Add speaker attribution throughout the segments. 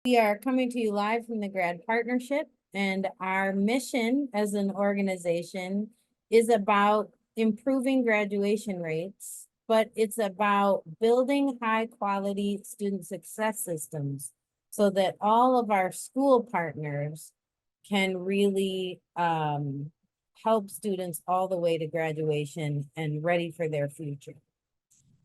Speaker 1: We are coming to you live from the Grad Partnership, and our mission as an organization is about improving graduation rates, but it's about building high-quality student success systems so that all of our school partners can really help students all the way to graduation and ready for their future.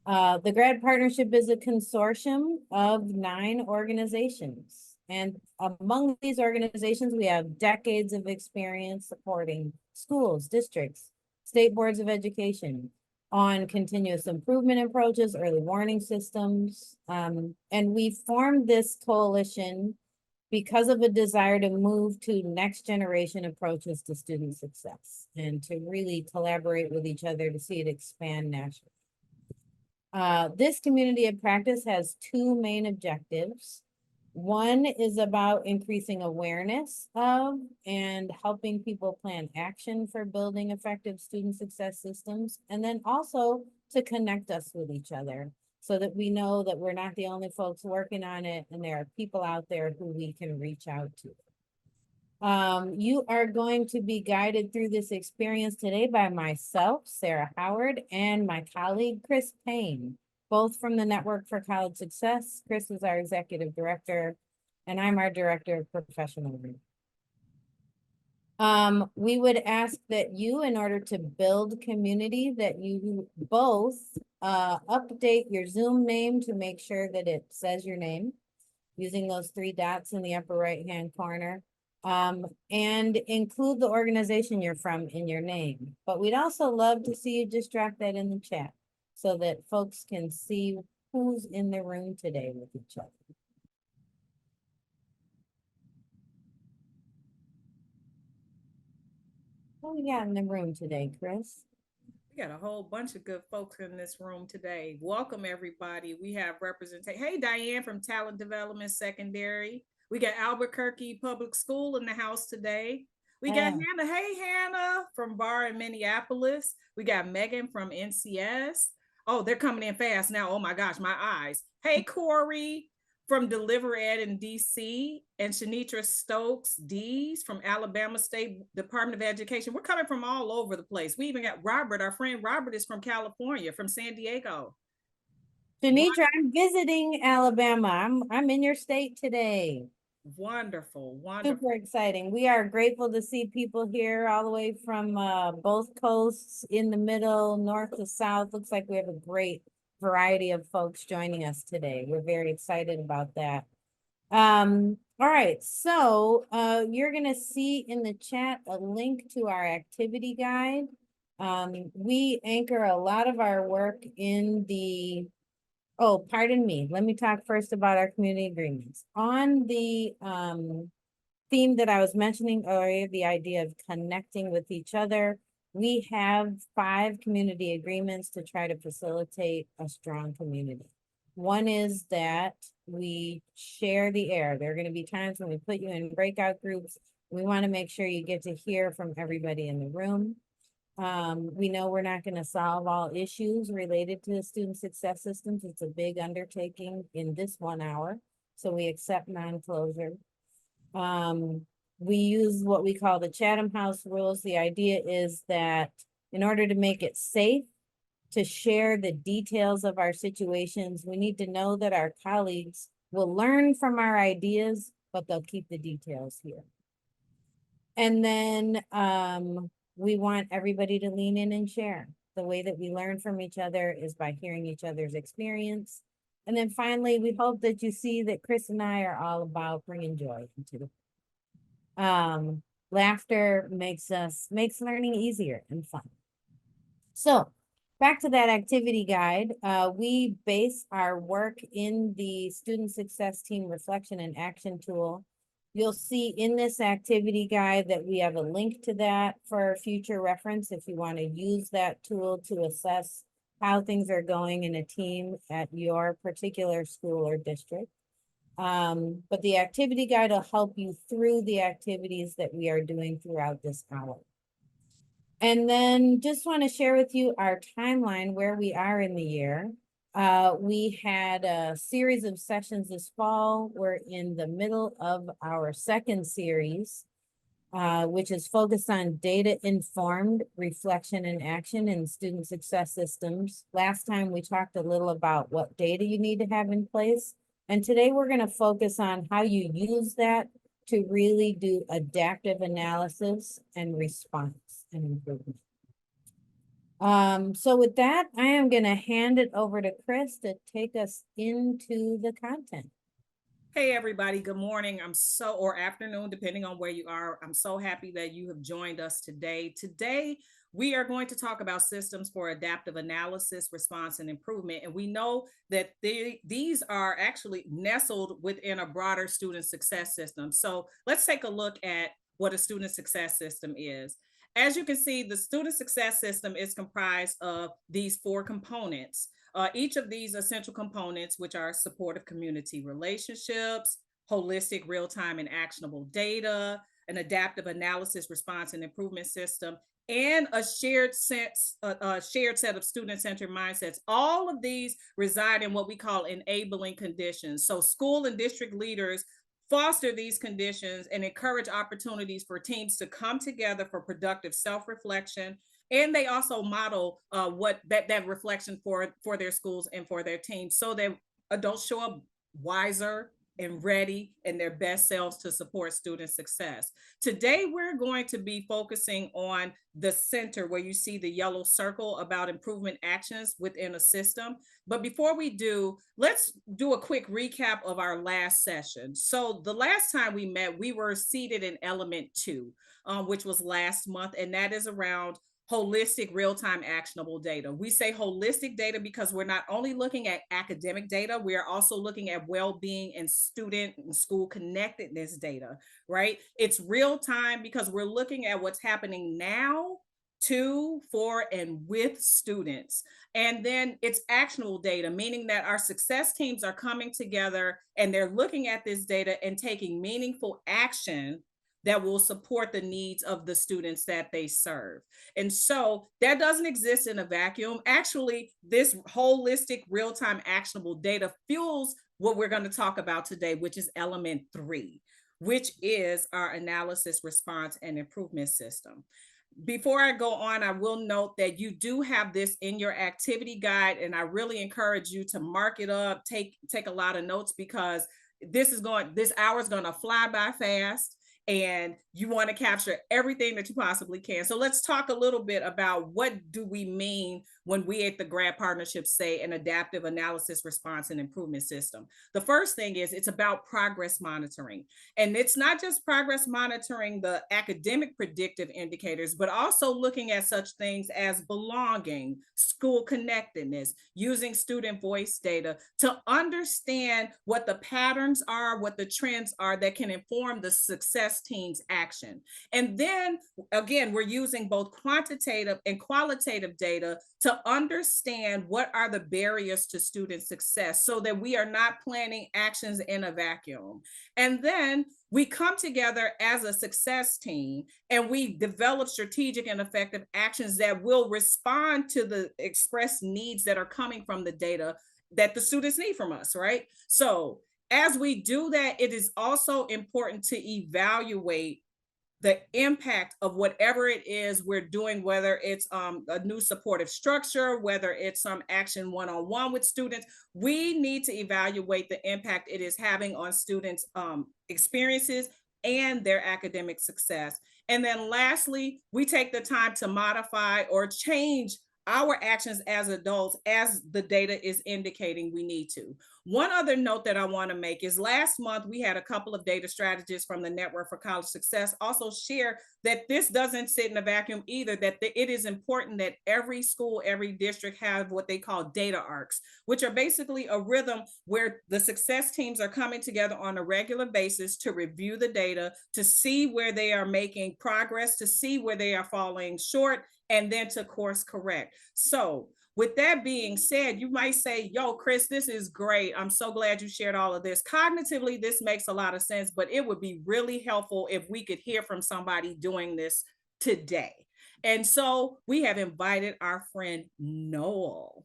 Speaker 1: The Grad Partnership is a consortium of 9 organizations. And among these organizations, we have decades of experience supporting schools, districts, state boards of education on continuous improvement approaches, early warning systems. And we formed this coalition because of a desire to move to next generation approaches to student success and to really collaborate with each other to see it expand nationally. This community of practice has 2 main objectives. One is about increasing awareness of and helping people plan action for building effective student success systems, and then also to connect us with each other so that we know that we're not the only folks working on it and there are people out there who we can reach out to. You are going to be guided through this experience today by myself, Sarah Howard, and my colleague, Chris Payne, both from the Network for College Success. Chris is our executive director, and I'm our director of professional learning. We would ask that you, in order to build community, that you both update your Zoom name to make sure that it says your name using those 3 dots in the upper right-hand corner. And include the organization you're from in your name. But we'd also love to see you just drop that in the chat so that folks can see who's in the room today with each other. What we got in the room today, Chris?
Speaker 2: We got a whole bunch of good folks in this room today. Welcome, everybody. We have representation. Hey, Diane from Talent Development Secondary. We got Albuquerque Public School in the house today. We got Hannah. Hey, Hannah from Bar in Minneapolis. We got Megan from NCS. Oh, they're coming in fast now. Oh my gosh, my eyes. Hey, Corey from Deliver Ed in DC, and Shanitra Stokes Dees from Alabama State Department of Education. We're coming from all over the place. We even got Robert. Our friend Robert is from California, from San Diego.
Speaker 1: Shanitra, I'm visiting Alabama. I'm in your state today.
Speaker 2: Wonderful, wonderful.
Speaker 1: Super exciting. We are grateful to see people here all the way from both coasts, in the middle, north to south. Looks like we have a great variety of folks joining us today. We're very excited about that. All right, so you're gonna see in the chat a link to our activity guide. We anchor a lot of our work in the Oh, pardon me. Let me talk first about our community agreements. On the theme that I was mentioning earlier, the idea of connecting with each other, we have 5 community agreements to try to facilitate a strong community. One is that we share the air. There are going to be times when we put you in breakout groups. We want to make sure you get to hear from everybody in the room. We know we're not going to solve all issues related to the student success systems. It's a big undertaking in this 1 hour, so we accept non-closure. We use what we call the Chatham House rules. The idea is that in order to make it safe to share the details of our situations, we need to know that our colleagues will learn from our ideas, but they'll keep the details here. And then we want everybody to lean in and share. The way that we learn from each other is by hearing each other's experience. And then finally, we hope that you see that Chris and I are all about bringing joy into the laughter makes learning easier and fun. So back to that activity guide, we base our work in the Student Success Team Reflection and Action Tool. You'll see in this activity guide that we have a link to that for future reference if you want to use that tool to assess how things are going in a team at your particular school or district. But the activity guide will help you through the activities that we are doing throughout this hour. And then just want to share with you our timeline where we are in the year. We had a series of sessions this fall. We're in the middle of our second series, which is focused on data-informed reflection and action in student success systems. Last time we talked a little about what data you need to have in place. And today we're going to focus on how you use that to really do adaptive analysis and response and improvement. So with that, I am going to hand it over to Chris to take us into the content.
Speaker 2: Hey everybody, good morning. Or afternoon, depending on where you are. I'm so happy that you have joined us today. Today, we are going to talk about systems for adaptive analysis, response, and improvement. And we know that these are actually nestled within a broader student success system. So let's take a look at what a student success system is. As you can see, the student success system is comprised of these four components. Each of these essential components, which are supportive community relationships, holistic real-time and actionable data, an adaptive analysis, response, and improvement system, and a shared set of student-centered mindsets. All of these reside in what we call enabling conditions. So school and district leaders foster these conditions and encourage opportunities for teams to come together for productive self-reflection, and they also model what that reflection for their schools and for their teams, so that adults show up wiser and ready and their best selves to support student success. Today, we're going to be focusing on the center where you see the yellow circle about improvement actions within a system. But before we do, let's do a quick recap of our last session. So the last time we met, we were seated in element 2, which was last month, and that is around holistic real-time actionable data. We say holistic data because we're not only looking at academic data, we are also looking at well-being and student and school connectedness data, right? It's real-time because we're looking at what's happening now to, for, and with students. And then it's actionable data, meaning that our success teams are coming together and they're looking at this data and taking meaningful action that will support the needs of the students that they serve. And so that doesn't exist in a vacuum. Actually, this holistic real-time actionable data fuels what we're going to talk about today, which is element 3, which is our analysis, response, and improvement system. Before I go on, I will note that you do have this in your activity guide, and I really encourage you to mark it up, take a lot of notes, because this hour is going to fly by fast, and you want to capture everything that you possibly can. So let's talk a little bit about what do we mean when we at the Grad Partnership say an adaptive analysis, response, and improvement system. The first thing is it's about progress monitoring. And it's not just progress monitoring the academic predictive indicators, but also looking at such things as belonging, school connectedness, using student voice data to understand what the patterns are, what the trends are that can inform the success team's action. And then again, we're using both quantitative and qualitative data to understand what are the barriers to student success so that we are not planning actions in a vacuum. And then we come together as a success team and we develop strategic and effective actions that will respond to the expressed needs that are coming from the data that the students need from us, right? So as we do that, it is also important to evaluate the impact of whatever it is we're doing, whether it's a new supportive structure, whether it's some action one-on-one with students. We need to evaluate the impact it is having on students' experiences and their academic success. And then lastly, we take the time to modify or change our actions as adults as the data is indicating we need to. One other note that I want to make is last month we had a couple of data strategists from the Network for College Success also share that this doesn't sit in a vacuum either, that it is important that every school, every district have what they call data arcs, which are basically a rhythm where the success teams are coming together on a regular basis to review the data, to see where they are making progress, to see where they are falling short, and then to course correct. So with that being said, you might say, yo, Chris, this is great. I'm so glad you shared all of this. Cognitively, this makes a lot of sense, but it would be really helpful if we could hear from somebody doing this today. And so we have invited our friend Noel.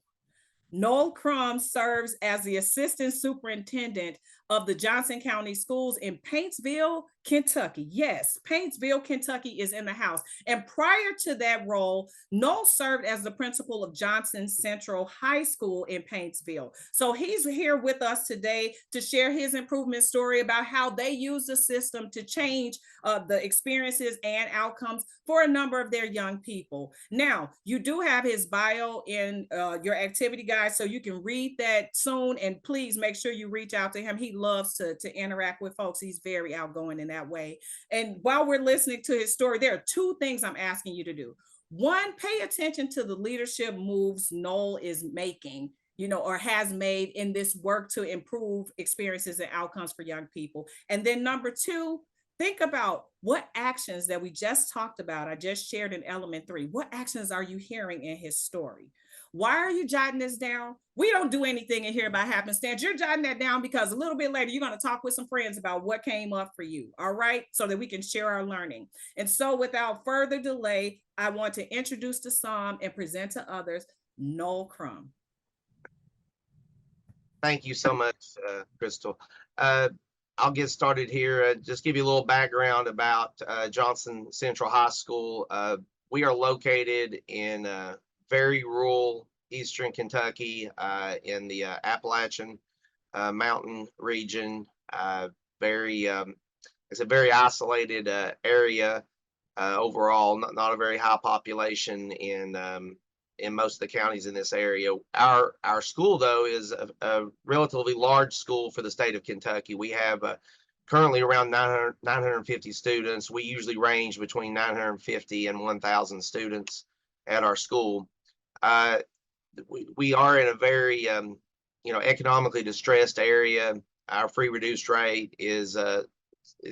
Speaker 2: Noel Crum serves as the assistant superintendent of the Johnson County Schools in Paintsville, Kentucky. Yes, Paintsville, Kentucky is in the house. And prior to that role, Noel served as the principal of Johnson Central High School in Paintsville. So he's here with us today to share his improvement story about how they use the system to change the experiences and outcomes for a number of their young people. Now, you do have his bio in your activity guide, so you can read that soon. And please make sure you reach out to him. He loves to interact with folks. He's very outgoing in that way. And while we're listening to his story, there are two things I'm asking you to do. One, pay attention to the leadership moves Noel is making, or has made in this work to improve experiences and outcomes for young people. And then number two, think about what actions that we just talked about. I just shared in element 3. What actions are you hearing in his story? Why are you jotting this down? We don't do anything in here by happenstance. You're jotting that down because a little bit later, you're going to talk with some friends about what came up for you. All right. So that we can share our learning. And so without further delay, I want to introduce the psalm and present to others Noel Crum.
Speaker 3: Thank you so much, Crystal. I'll get started here. Just give you a little background about Johnson Central High School. We are located in very rural eastern Kentucky in the Appalachian mountain region. It's a very isolated area overall. Not a very high population in most of the counties in this area. Our school, though, is a relatively large school for the state of Kentucky. We have currently around 950 students. We usually range between 950 and 1,000 students at our school. We are in a very economically distressed area. Our free reduced rate is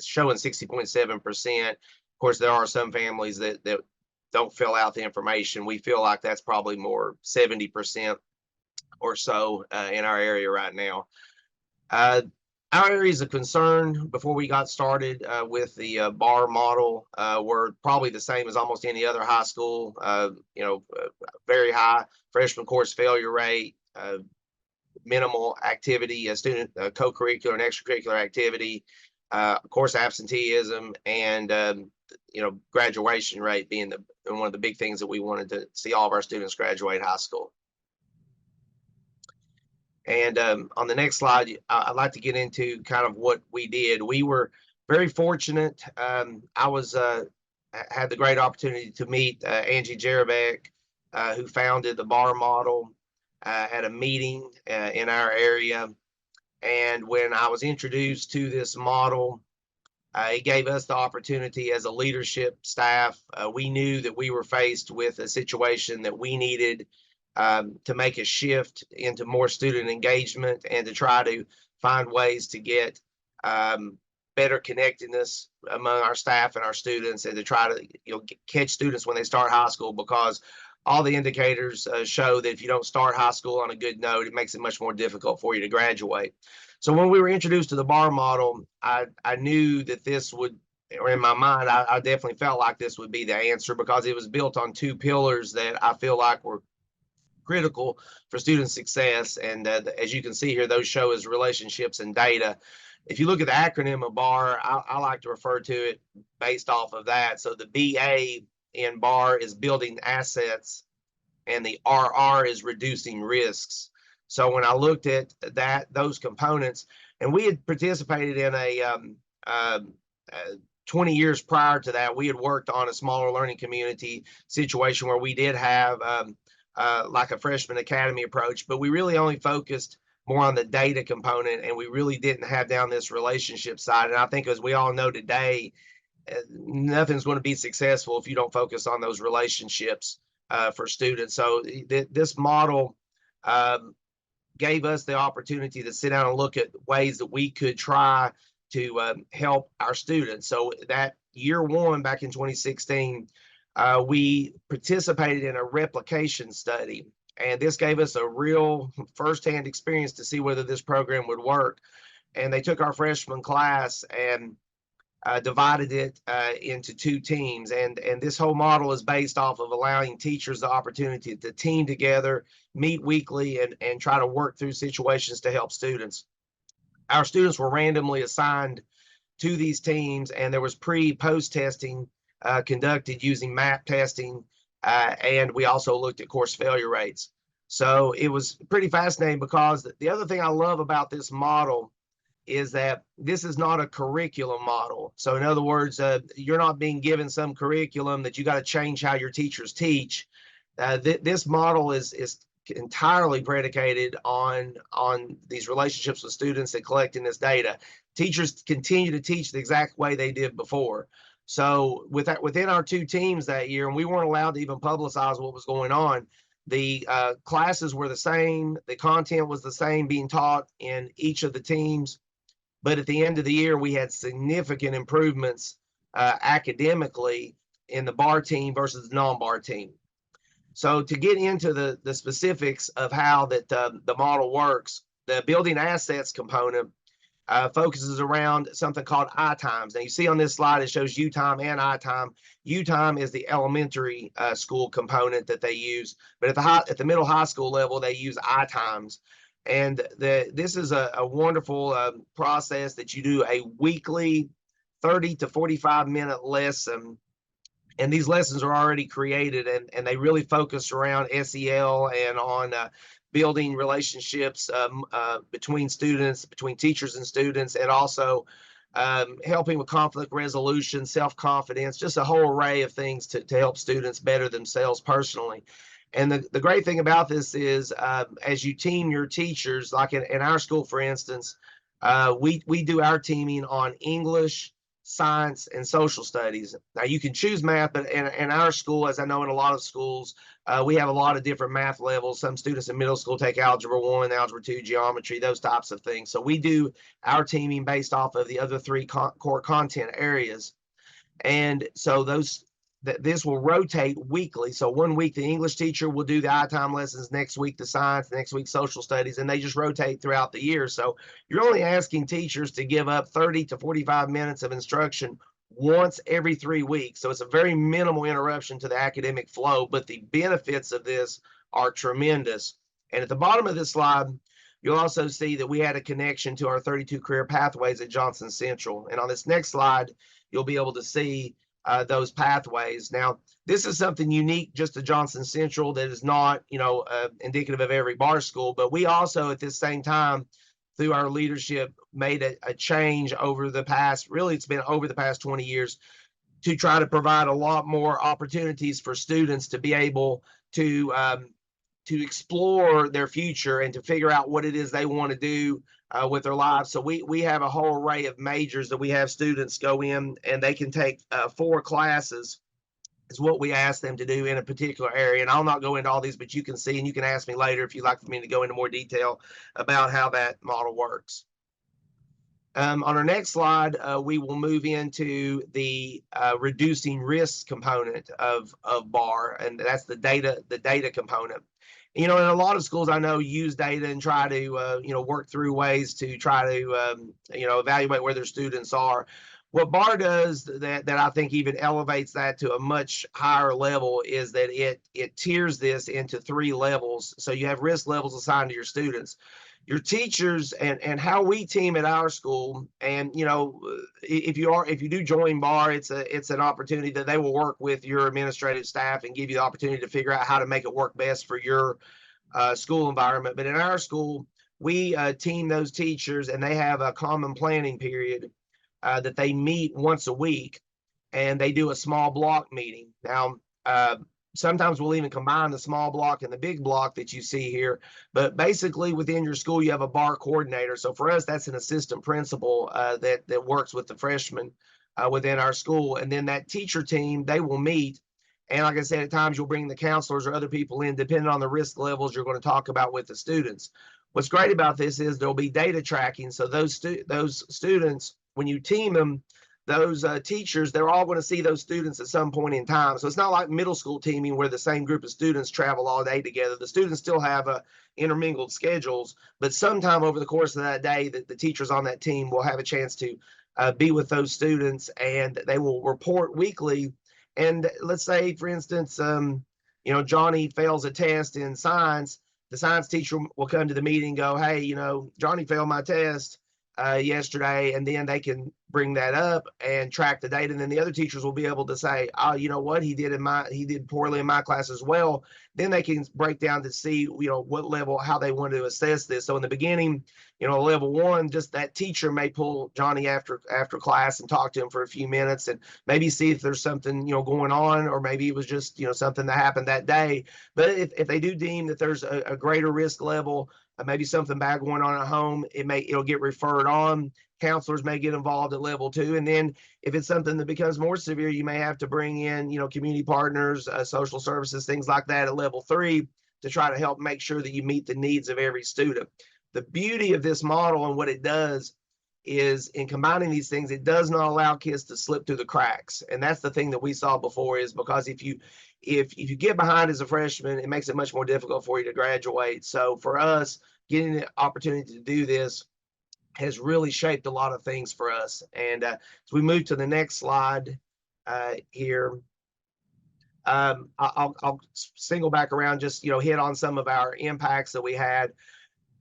Speaker 3: showing 60.7%. Of course, there are some families that don't fill out the information. We feel like that's probably more 70% or so in our area right now. Our areas of concern before we got started with the BAR model were probably the same as almost any other high school. Very high freshman course failure rate, minimal activity, student co-curricular and extracurricular activity, of course, absenteeism, and graduation rate being one of the big things that we wanted to see all of our students graduate high school. And on the next slide, I'd like to get into kind of what we did. We were very fortunate. I had the great opportunity to meet Angie Jarabek, who founded the BAR model, at a meeting in our area. And when I was introduced to this model, it gave us the opportunity as a leadership staff. We knew that we were faced with a situation that we needed to make a shift into more student engagement and to try to find ways to get better connectedness among our staff and our students, and to try to catch students when they start high school, because all the indicators show that if you don't start high school on a good note, it makes it much more difficult for you to graduate. So when we were introduced to the BAR model, I knew that this would, or in my mind, I definitely felt like this would be the answer, because it was built on two pillars that I feel like were critical for student success. And as you can see here, those show as relationships and data. If you look at the acronym of BAR, I like to refer to it based off of that. So the BA in BAR is building assets, and the RR is reducing risks. So when I looked at those components, and we had participated in a 20 years prior to that, we had worked on a smaller learning community situation where we did have like a freshman academy approach, but we really only focused more on the data component, and we really didn't have down this relationship side. And I think, as we all know today, nothing's going to be successful if you don't focus on those relationships for students. So this model gave us the opportunity to sit down and look at ways that we could try to help our students. So that year one, back in 2016, we participated in a replication study, and this gave us a real firsthand experience to see whether this program would work. And they took our freshman class, and divided it into 2 teams. And this whole model is based off of allowing teachers the opportunity to team together, meet weekly, and try to work through situations to help students. Our students were randomly assigned to these teams, and there was post testing conducted using MAP testing, and we also looked at course failure rates. So it was pretty fascinating, because the other thing I love about this model is that this is not a curriculum model. So in other words, you're not being given some curriculum that you got to change how your teachers teach. This model is entirely predicated on these relationships with students and collecting this data. Teachers continue to teach the exact way they did before. So within our 2 teams that year, and we weren't allowed to even publicize what was going on, the classes were the same, the content was the same being taught in each of the teams. But at the end of the year, we had significant improvements academically in the bar team versus the non-bar team. So to get into the specifics of how that the model works, the building assets component focuses around something called I times. Now you see on this slide, it shows U time and I time. U time is the elementary school component that they use, but at the middle high school level, they use I times. And this is a wonderful process that you do a weekly 30 to 45-minute lesson. And these lessons are already created, and they really focus around SEL and on building relationships between students, between teachers and students, and also helping with conflict resolution, self-confidence, just a whole array of things to help students better themselves personally. And the great thing about this is as you team your teachers, like in our school, for instance, we do our teaming on English, science, and social studies. Now you can choose math, but in our school, as I know in a lot of schools, we have a lot of different math levels. Some students in middle school take Algebra 1, Algebra 2, geometry, those types of things. So we do our teaming based off of the other 3 core content areas. And so this will rotate weekly. So one week the English teacher will do the I time lessons, next week the science, next week social studies, and they just rotate throughout the year. So you're only asking teachers to give up 30 to 45 minutes of instruction once every 3 weeks. So it's a very minimal interruption to the academic flow, but the benefits of this are tremendous. And at the bottom of this slide, you'll also see that we had a connection to our 32 career pathways at Johnson Central. And on this next slide, you'll be able to see those pathways. Now, this is something unique just to Johnson Central that is not, indicative of every bar school, but we also at this same time, through our leadership, made a change over the past, really it's been over the past 20 years, to try to provide a lot more opportunities for students to be able to explore their future and to figure out what it is they want to do with their lives. So we have a whole array of majors that we have students go in, and they can take 4 classes is what we ask them to do in a particular area. And I'll not go into all these, but you can see, and you can ask me later if you'd like for me to go into more detail about how that model works. On our next slide, we will move into the reducing risk component of BAR, and that's the data component. In a lot of schools I know use data and try to work through ways to try to evaluate where their students are. What BAR does that I think even elevates that to a much higher level is that it tiers this into 3 levels. So you have risk levels assigned to your students, your teachers, and how we team at our school. And if you do join BAR, it's an opportunity that they will work with your administrative staff and give you the opportunity to figure out how to make it work best for your school environment. But in our school, we team those teachers, and they have a common planning period that they meet once a week, and they do a small block meeting. Now, sometimes we'll even combine the small block and the big block that you see here, but basically within your school, you have a BAR coordinator. So for us, that's an assistant principal that works with the freshmen within our school. And then that teacher team, they will meet. And like I said, at times you'll bring the counselors or other people in, depending on the risk levels you're going to talk about with the students. What's great about this is there'll be data tracking. So those students, when you team them, those teachers, they're all going to see those students at some point in time. So it's not like middle school teaming where the same group of students travel all day together. The students still have intermingled schedules, but sometime over the course of that day, the teachers on that team will have a chance to be with those students, and they will report weekly. And let's say, for instance, Johnny fails a test in science. The science teacher will come to the meeting and go, hey, Johnny failed my test yesterday, and then they can bring that up and track the data. And then the other teachers will be able to say, oh, you know what, he did poorly in my class as well. Then they can break down to see, what level, how they want to assess this. So in the beginning, level 1, just that teacher may pull Johnny after class and talk to him for a few minutes and maybe see if there's something, going on, or maybe it was just, something that happened that day. But if they do deem that there's a greater risk level, maybe something bad going on at home, it'll get referred on. Counselors may get involved at level 2. And then if it's something that becomes more severe, you may have to bring in, community partners, social services, things like that at level 3 to try to help make sure that you meet the needs of every student. The beauty of this model and what it does is, in combining these things, it does not allow kids to slip through the cracks. And that's the thing that we saw before, is because if you get behind as a freshman, it makes it much more difficult for you to graduate. So for us, getting the opportunity to do this has really shaped a lot of things for us. And as we move to the next slide here, I'll single back around, just hit on some of our impacts that we had.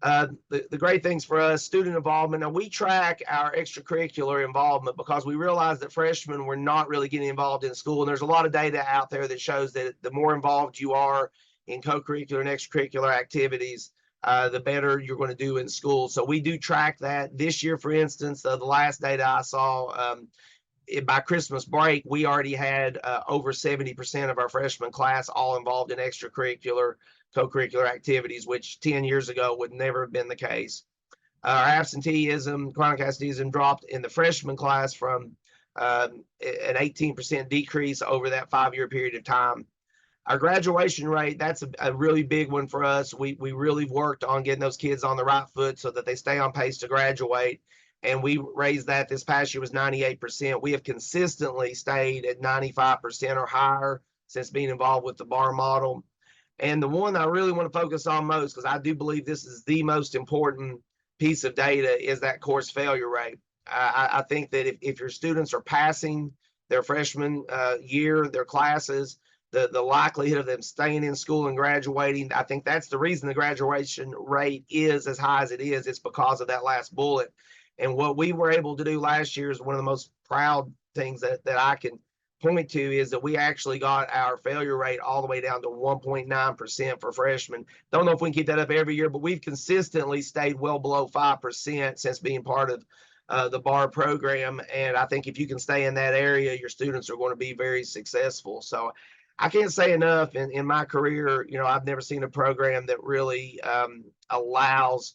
Speaker 3: The great things for us, student involvement. Now, we track our extracurricular involvement because we realize that freshmen were not really getting involved in school. And there's a lot of data out there that shows that the more involved you are in co-curricular and extracurricular activities, the better you're going to do in school. So we do track that. This year, for instance, the last data I saw, by Christmas break, we already had over 70% of our freshman class all involved in extracurricular, co-curricular activities, which 10 years ago would never have been the case. Our absenteeism, chronic absenteeism, dropped in the freshman class from an 18% decrease over that 5-year period of time. Our graduation rate, that's a really big one for us. We really worked on getting those kids on the right foot so that they stay on pace to graduate. And we raised that. This past year was 98%. We have consistently stayed at 95% or higher since being involved with the BAR model. And the one I really want to focus on most, because I do believe this is the most important piece of data, is that course failure rate. I think that if your students are passing their freshman year, their classes, the likelihood of them staying in school and graduating, I think that's the reason the graduation rate is as high as it is. It's because of that last bullet. And what we were able to do last year is one of the most proud things that I can point to, is that we actually got our failure rate all the way down to 1.9% for freshmen. Don't know if we can keep that up every year, but we've consistently stayed well below 5% since being part of the BAR program. And I think if you can stay in that area, your students are going to be very successful. So I can't say enough. In my career, I've never seen a program that really allows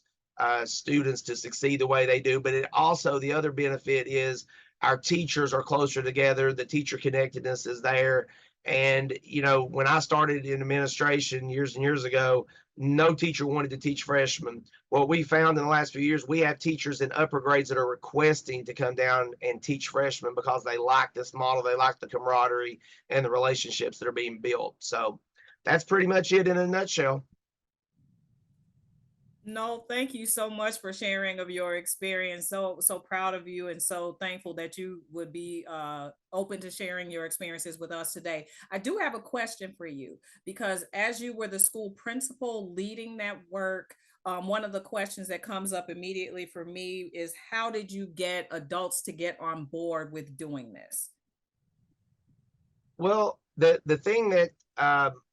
Speaker 3: students to succeed the way they do. But it also, the other benefit is our teachers are closer together. The teacher connectedness is there. And, when I started in administration years and years ago, no teacher wanted to teach freshmen. What we found in the last few years, we have teachers in upper grades that are requesting to come down and teach freshmen because they like this model. They like the camaraderie and the relationships that are being built. So that's pretty much it in a nutshell.
Speaker 2: No, thank you so much for sharing of your experience. So proud of you, and so thankful that you would be open to sharing your experiences with us today. I do have a question for you, because as you were the school principal leading that work, one of the questions that comes up immediately for me is, how did you get adults to get on board with doing this?
Speaker 3: Well, the thing that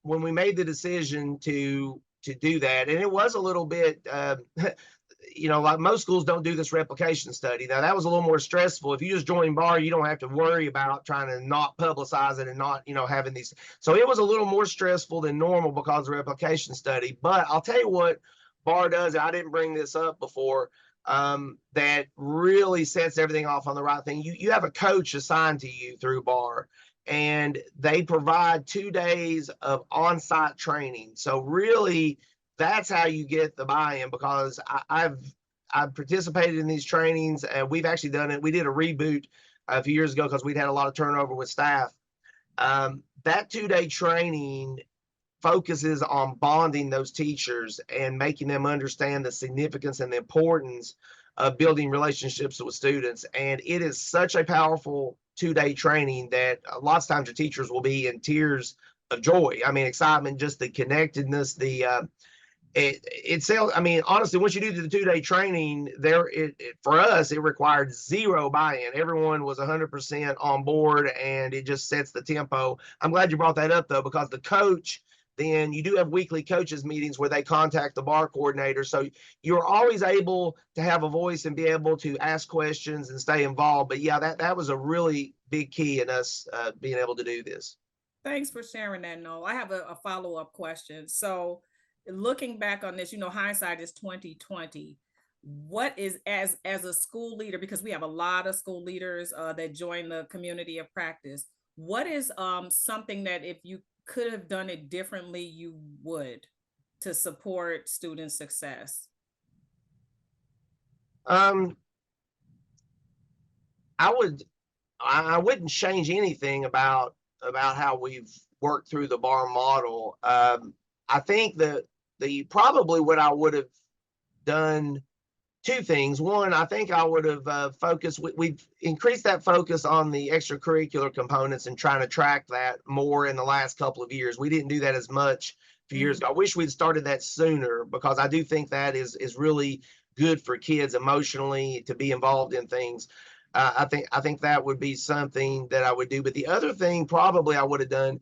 Speaker 3: when we made the decision to do that, and it was a little bit, like most schools don't do this replication study. Now, that was a little more stressful. If you just join BAR, you don't have to worry about trying to not publicize it and not, having these. So it was a little more stressful than normal because of the replication study. But I'll tell you what BAR does, I didn't bring this up before, that really sets everything off on the right thing. You have a coach assigned to you through BAR, and they provide 2 days of on-site training. So really, that's how you get the buy-in, because I've participated in these trainings, and we've actually done it. We did a reboot a few years ago because we'd had a lot of turnover with staff. That 2-day training focuses on bonding those teachers and making them understand the significance and the importance of building relationships with students. And it is such a powerful 2-day training that lots of times your teachers will be in tears of joy. I mean, excitement, just the connectedness, I mean, honestly, once you do the 2-day training there, for us, it required zero buy-in. Everyone was 100% on board, and it just sets the tempo. I'm glad you brought that up though, because the coach, then you do have weekly coaches meetings where they contact the bar coordinator. So you're always able to have a voice and be able to ask questions and stay involved. But yeah, that was a really big key in us being able to do this.
Speaker 2: Thanks for sharing that, Noel. I have a follow-up question. So looking back on this, hindsight is 2020. What is, as a school leader, because we have a lot of school leaders that join the community of practice, what is something that if you could have done it differently, you would, to support student success?
Speaker 3: I wouldn't change anything about how we've worked through the bar model. I think that probably what I would have done, two things. One, I think I would have focused. We've increased that focus on the extracurricular components and trying to track that more in the last couple of years. We didn't do that as much a few years ago. I wish we'd started that sooner, because I do think that is really good for kids emotionally to be involved in things. I think that would be something that I would do. But the other thing probably I would have done,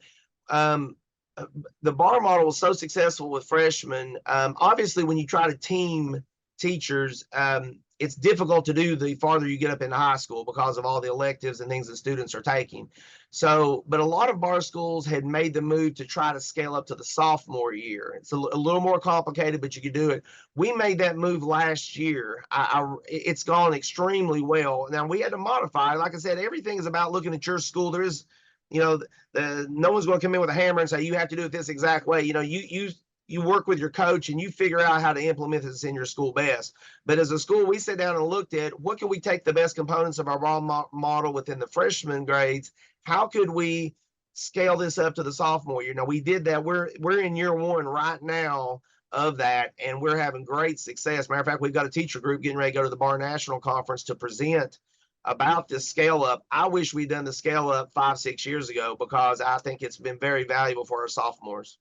Speaker 3: the bar model was so successful with freshmen. Obviously, when you try to team teachers, it's difficult to do the farther you get up into high school because of all the electives and things that students are taking. So, but a lot of bar schools had made the move to try to scale up to the sophomore year. It's a little more complicated, but you could do it. We made that move last year. It's gone extremely well. Now we had to modify. Like I said, everything is about looking at your school. There is, no one's going to come in with a hammer and say you have to do it this exact way. You work with your coach and you figure out how to implement this in your school best. But as a school, we sat down and looked at what can we take the best components of our raw model within the freshman grades. How could we scale this up to the sophomore year? Now we did that. We're in year one right now of that, and we're having great success. Matter of fact, we've got a teacher group getting ready to go to the Bar National Conference to present about this scale up. I wish we'd done the scale up 5-6 years ago, because I think it's been very valuable for our sophomores.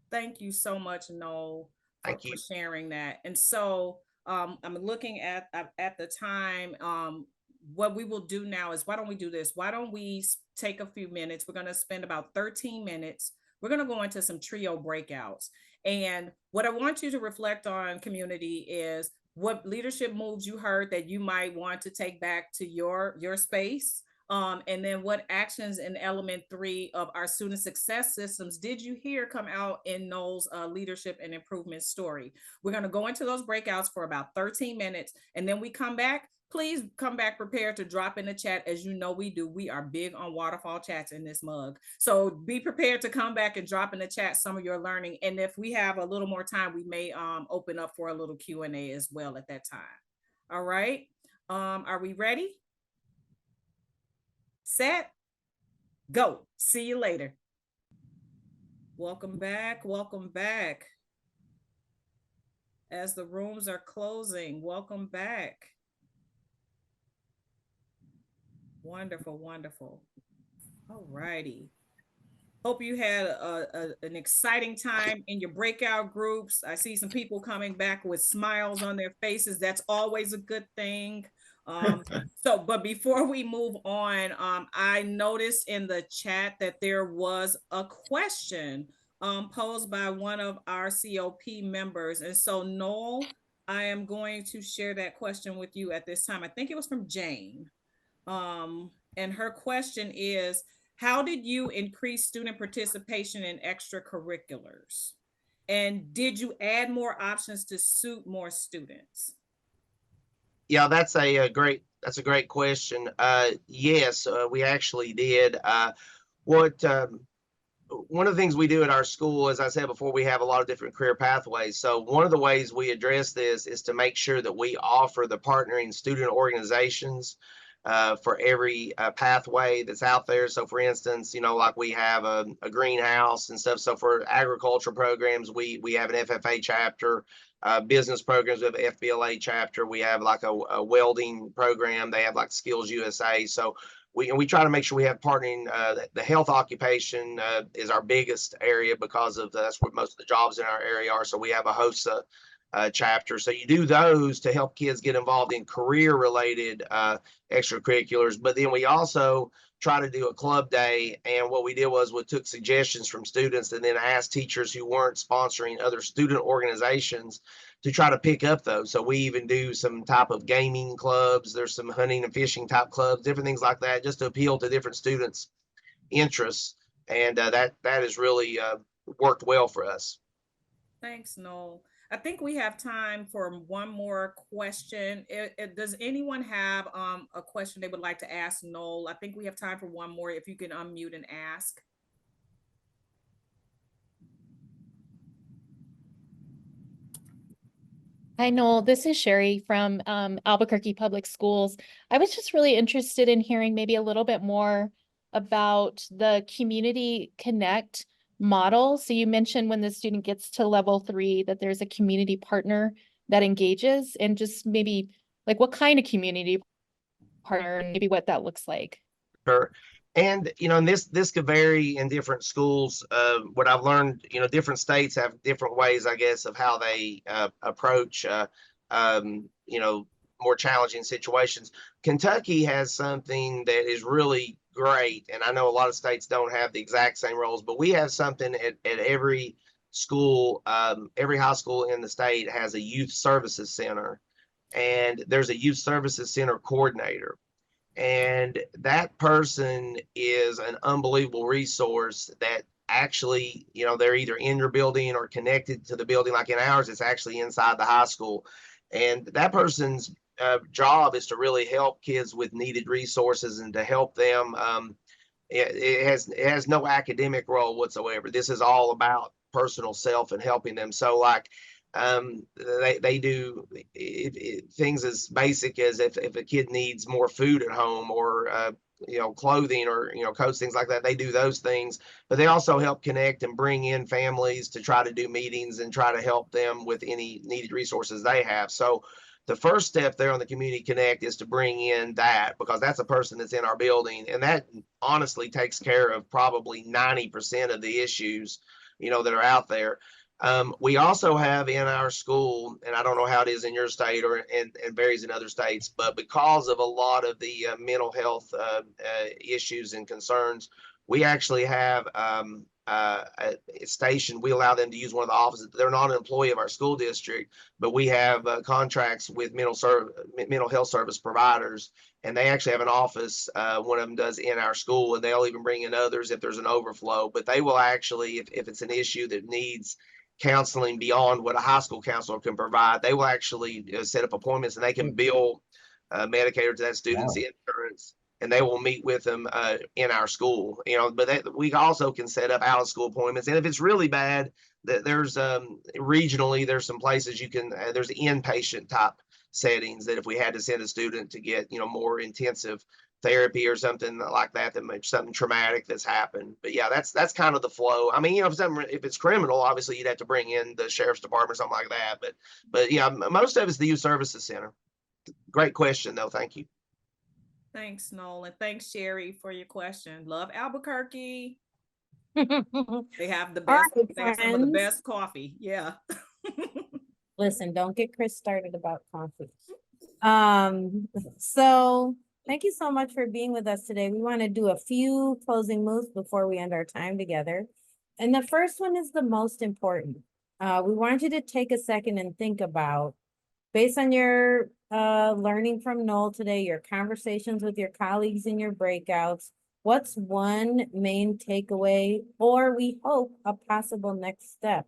Speaker 2: Thank you so much, Noel, for
Speaker 3: Thank you.
Speaker 2: sharing that. And so I'm looking at the time. What we will do now is, why don't we do this? Why don't we take a few minutes? We're going to spend about 13 minutes. We're going to go into some trio breakouts. And what I want you to reflect on, community, is what leadership moves you heard that you might want to take back to your space. And then what actions in element 3 of our student success systems did you hear come out in Noel's leadership and improvement story? We're going to go into those breakouts for about 13 minutes. And then we come back. Please come back prepared to drop in the chat. As you know, we do. We are big on waterfall chats in this mug. So be prepared to come back and drop in the chat some of your learning. And if we have a little more time, we may open up for a little Q&A as well at that time. All right. Are we ready? Set, go. See you later. Welcome back. Welcome back. As the rooms are closing, welcome back. Wonderful, wonderful. All righty. Hope you had an exciting time in your breakout groups. I see some people coming back with smiles on their faces. That's always a good thing. But before we move on, I noticed in the chat that there was a question posed by one of our COP members. And so, Noel, I am going to share that question with you at this time. I think it was from Jane. And her question is, how did you increase student participation in extracurriculars? And did you add more options to suit more students?
Speaker 3: Yeah, that's a great question. Yes, we actually did. One of the things we do at our school, as I said before, we have a lot of different career pathways. So one of the ways we address this is to make sure that we offer the partnering student organizations for every pathway that's out there. So for instance, like we have a greenhouse and stuff. So for agriculture programs, we have an FFA chapter. Business programs, we have an FBLA chapter. We have like a welding program. They have like Skills USA. So we try to make sure we have partnering. The health occupation is our biggest area because of that's where most of the jobs in our area are. So we have a HOSA chapter. So you do those to help kids get involved in career related extracurriculars. But then we also try to do a club day. And what we did was we took suggestions from students and then asked teachers who weren't sponsoring other student organizations to try to pick up those. So we even do some type of gaming clubs. There's some hunting and fishing type clubs, different things like that, just to appeal to different students' interests. And that has really worked well for us.
Speaker 2: Thanks, Noel. I think we have time for one more question. Does anyone have a question they would like to ask Noel? I think we have time for one more. If you can unmute and ask.
Speaker 4: Hi, Noel. This is Sherry from Albuquerque Public Schools. I was just really interested in hearing maybe a little bit more about the Community Connect model. So you mentioned when the student gets to level 3 that there's a community partner that engages, and just maybe like what kind of community partner and maybe what that looks like.
Speaker 3: Sure. And and this could vary in different schools. What I've learned, different states have different ways, I guess, of how they approach more challenging situations. Kentucky has something that is really great, and I know a lot of states don't have the exact same roles, but we have something at every school. Every high school in the state has a youth services center, and there's a youth services center coordinator. And that person is an unbelievable resource that actually, they're either in your building or connected to the building. Like in ours, it's actually inside the high school. And that person's job is to really help kids with needed resources and to help them. It has no academic role whatsoever. This is all about personal self and helping them. So like, they do things as basic as if a kid needs more food at home or clothing or coats, things like that. They do those things, but they also help connect and bring in families to try to do meetings and try to help them with any needed resources they have. So the first step there on the Community Connect is to bring in that, because that's a person that's in our building, and that honestly takes care of probably 90% of the issues that are out there. We also have in our school, and I don't know how it is in your state and varies in other states, but because of a lot of the mental health issues and concerns, we actually have a station. We allow them to use one of the offices. They're not an employee of our school district, but we have contracts with mental health service providers, and they actually have an office. One of them does in our school, and they'll even bring in others if there's an overflow. But they will actually, if it's an issue that needs counseling beyond what a high school counselor can provide, they will actually set up appointments, and they can bill Medicaid to that student's insurance, and they will meet with them in our school. But we also can set up out of school appointments, and if it's really bad, there's regionally there's some places you can there's inpatient type settings that if we had to send a student to get more intensive therapy or something like that, that makes something traumatic that's happened. But yeah, that's kind of the flow. I mean, if it's criminal, obviously you'd have to bring in the sheriff's department or something like that. But yeah, most of it's the youth services center. Great question though. Thank you.
Speaker 2: Thanks, Noel, and thanks, Sherry, for your question. Love Albuquerque. They have the best.
Speaker 1: All right,
Speaker 2: They have some of the
Speaker 1: friends.
Speaker 2: best coffee. Yeah.
Speaker 1: Listen, don't get Chris started about coffee. So thank you so much for being with us today. We want to do a few closing moves before we end our time together. And the first one is the most important. We want you to take a second and think about, based on your learning from Noel today, your conversations with your colleagues in your breakouts, what's one main takeaway, or we hope a possible next step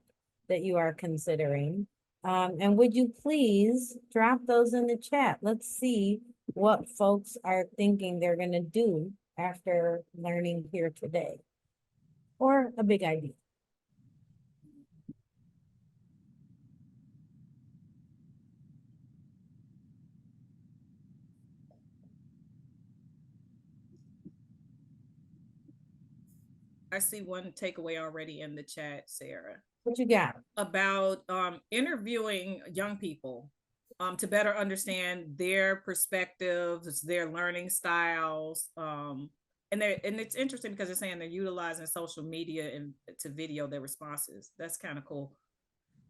Speaker 1: that you are considering? And would you please drop those in the chat? Let's see what folks are thinking they're going to do after learning here today, or a big idea.
Speaker 2: I see one takeaway already in the chat, Sarah,
Speaker 1: What you got?
Speaker 2: about interviewing young people to better understand their perspectives, their learning styles. And it's interesting because they're saying they're utilizing social media and to video their responses. That's kind of cool.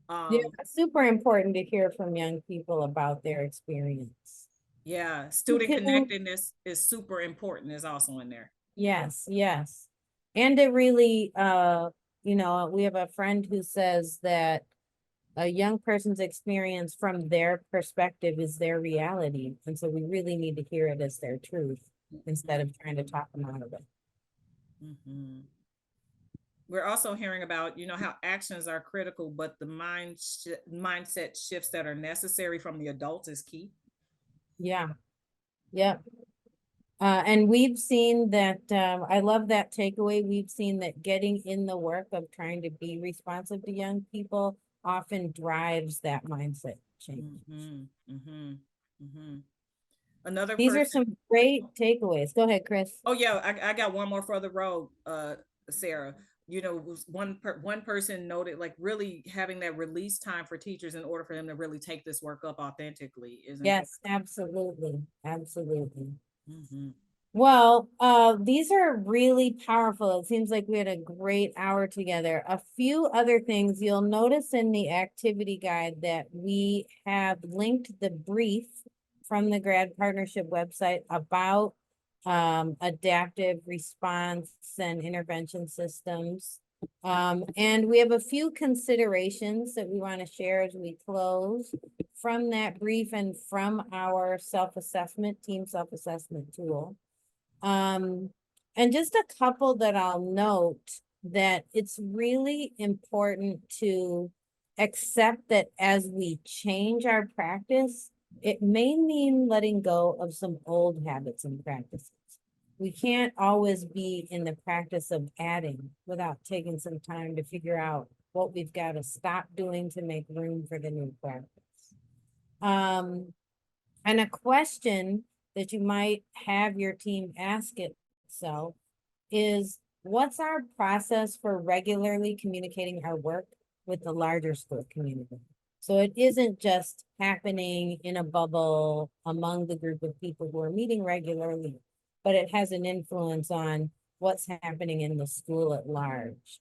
Speaker 1: Yeah, it's super important to hear from young people about their experience.
Speaker 2: Yeah, student
Speaker 1: Okay.
Speaker 2: connectedness is super important, is also in there.
Speaker 1: Yes, yes. And it really, you know, we have a friend who says that a young person's experience from their perspective is their reality. And so we really need to hear it as their truth instead of trying to talk them out of it.
Speaker 2: Mhm. We're also hearing about, you know, how actions are critical, but the mindset shifts that are necessary from the adults is key.
Speaker 1: Yeah, yeah. And we've seen that, I love that takeaway. We've seen that getting in the work of trying to be responsive to young people often drives that mindset change.
Speaker 2: Mhm, mhm, mhm. Another
Speaker 1: These are
Speaker 2: person.
Speaker 1: some great takeaways. Go ahead, Chris.
Speaker 2: Oh yeah, I got one more for the road, Sarah. You know, was one person noted like really having that release time for teachers in order for them to really take this work up authentically is important.
Speaker 1: Yes, absolutely, absolutely.
Speaker 2: Mhm.
Speaker 1: Well, these are really powerful. It seems like we had a great hour together. A few other things you'll notice in the activity guide that we have linked the brief from the grad partnership website about adaptive response and intervention systems. And we have a few considerations that we want to share as we close from that brief and from our self-assessment, team self-assessment tool. And just a couple that I'll note that it's really important to accept that as we change our practice, it may mean letting go of some old habits and practices. We can't always be in the practice of adding without taking some time to figure out what we've got to stop doing to make room for the new practice. And a question that you might have your team ask itself is, what's our process for regularly communicating our work with the larger school community? So it isn't just happening in a bubble among the group of people who are meeting regularly, but it has an influence on what's happening in the school at large.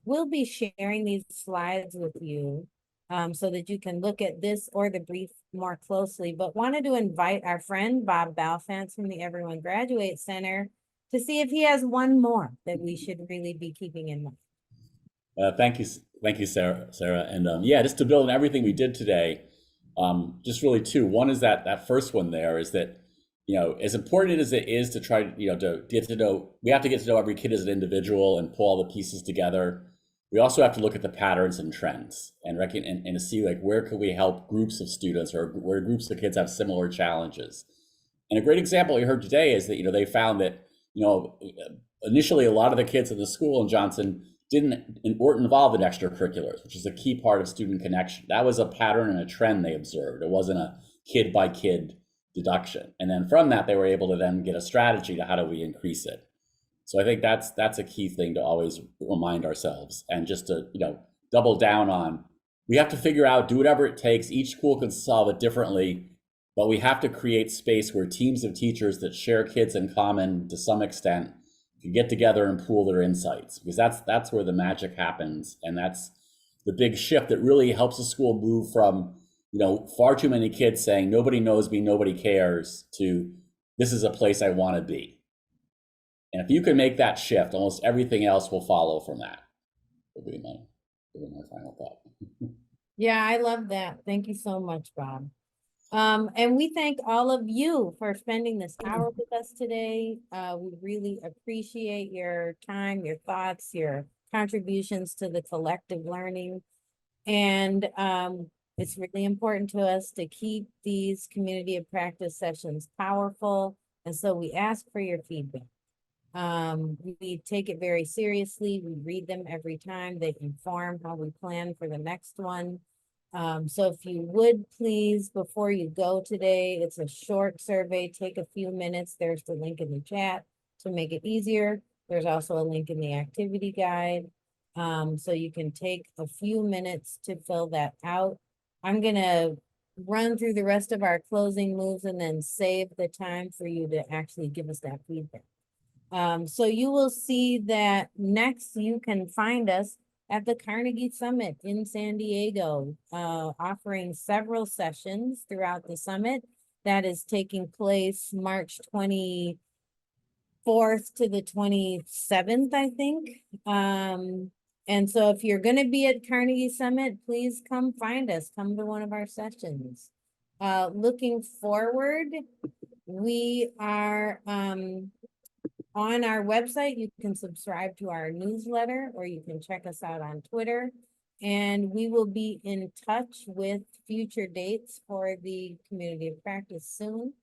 Speaker 1: We'll be sharing these slides with you so that you can look at this or the brief more closely, but wanted to invite our friend Bob Balfance from the Everyone Graduate Center to see if he has one more that we should really be keeping in mind.
Speaker 5: Thank you, Sarah. And yeah, just to build on everything we did today, just really two. One is that first one there is that, you know, as important as it is to try, you know, to get to know, we have to get to know every kid as an individual and pull all the pieces together. We also have to look at the patterns and trends and to see like where could we help groups of students or where groups of kids have similar challenges. And a great example we heard today is that, you know, they found that, you know, initially a lot of the kids in the school in Johnson weren't involved in extracurriculars, which is a key part of student connection. That was a pattern and a trend they observed. It wasn't a kid by kid deduction. And then from that, they were able to then get a strategy to how do we increase it. So I think that's a key thing to always remind ourselves, and just to, you know, double down on, we have to figure out, do whatever it takes. Each school can solve it differently, but we have to create space where teams of teachers that share kids in common to some extent can get together and pool their insights, because that's where the magic happens. And that's the big shift that really helps a school move from, you know, far too many kids saying nobody knows me, nobody cares, to this is a place I want to be. And if you can make that shift, almost everything else will follow from that. Would be my final thought.
Speaker 1: Yeah, I love that. Thank you so much, Bob. And we thank all of you for spending this hour with us today. We really appreciate your time, your thoughts, your contributions to the collective learning. And it's really important to us to keep these community of practice sessions powerful. And so we ask for your feedback. We take it very seriously. We read them every time. They inform how we plan for the next one. So if you would please, before you go today, it's a short survey, take a few minutes. There's the link in the chat to make it easier. There's also a link in the activity guide. So you can take a few minutes to fill that out. I'm gonna run through the rest of our closing moves and then save the time for you to actually give us that feedback. So you will see that next you can find us at the Carnegie Summit in San Diego, offering several sessions throughout the summit. That is taking place March 24th to the 27th, I think. And so if you're gonna be at Carnegie Summit, please come find us, come to one of our sessions. Looking forward, we are, on our website, you can subscribe to our newsletter, or you can check us out on Twitter. And we will be in touch with future dates for the community of practice soon.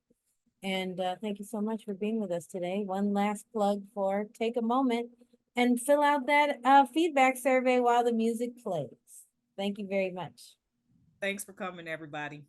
Speaker 1: And thank you so much for being with us today. One last plug for take a moment and fill out that feedback survey while the music plays. Thank you very much.
Speaker 2: Thanks for coming, everybody.